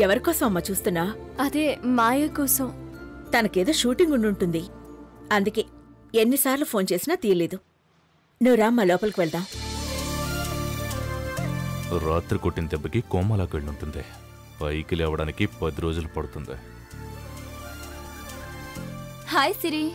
ఎవరికోసం అమ్మ చూస్తున్నా? అదే మాయ కోసం. తనకేదో షూటింగ్ ఉండుంటుంది, అందుకే ఎన్నిసార్లు ఫోన్ చేసినా తీయలేదు. నువ్వు రామ్మా, లోపలికి వెళ్దాం. రాత్రి కొట్టిన దెబ్బకి కోమలాకి వెళ్ళుంటుంది. పైకి లేవడానికి 10 రోజులు పడుతుంది. హాయ్ సిరి.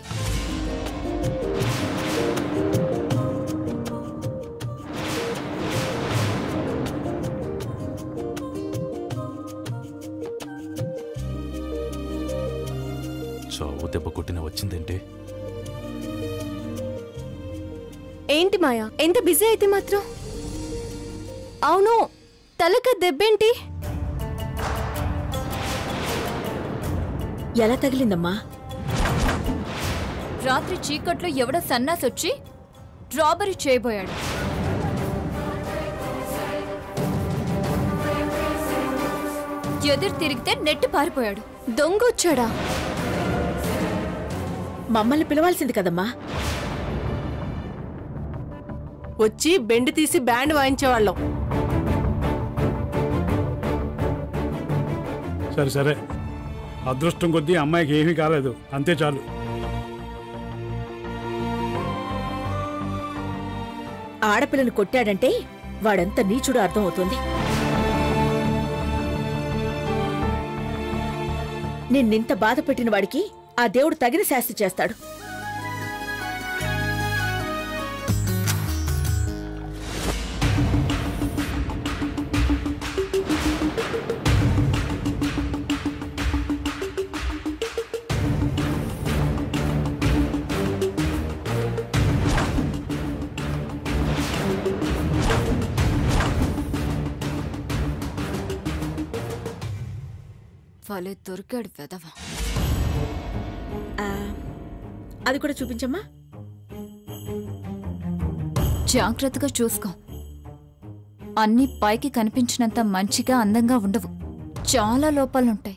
చావు దెబ్బ కొట్టిన వచ్చిందంటే ఏంటి మాయా, ఎంత బిజీ అయితే మాత్రం? అవును, తలక దెబ్బేంటి? ఎలా తగిలిందమ్మా? రాత్రి చీకట్లో ఎవడో సన్నాసొచ్చి రాబరీ చేయబోయాడు. ఎదురు తిరిగితే నెట్టి పారిపోయాడు. దొంగొచ్చాడా? మమ్మల్ని పిలవాల్సింది కదమ్మా. వచ్చి బెండ్ తీసి బ్యాండ్ వాయించేవాళ్ళం. సరే సరే, అదృష్టం కొద్దీ అమ్మాయికి ఏమీ కాలేదు, అంతే చాలు. ఆడపిల్లని కొట్టాడంటే వాడంత నీచుడు అర్థం అవుతుంది. నిన్నింత బాధ పెట్టిన వాడికి ఆ దేవుడు తగిన శాస్తి చేస్తాడు. వాళ్ళే దొరికాడు వెదవ. అది కూడా చూపించమ్మా. జాగ్రత్తగా చూసుకో. అన్ని పైకి కనిపించినంత మంచిగా అందంగా ఉండవు, చాలా లోపాలుంటాయి.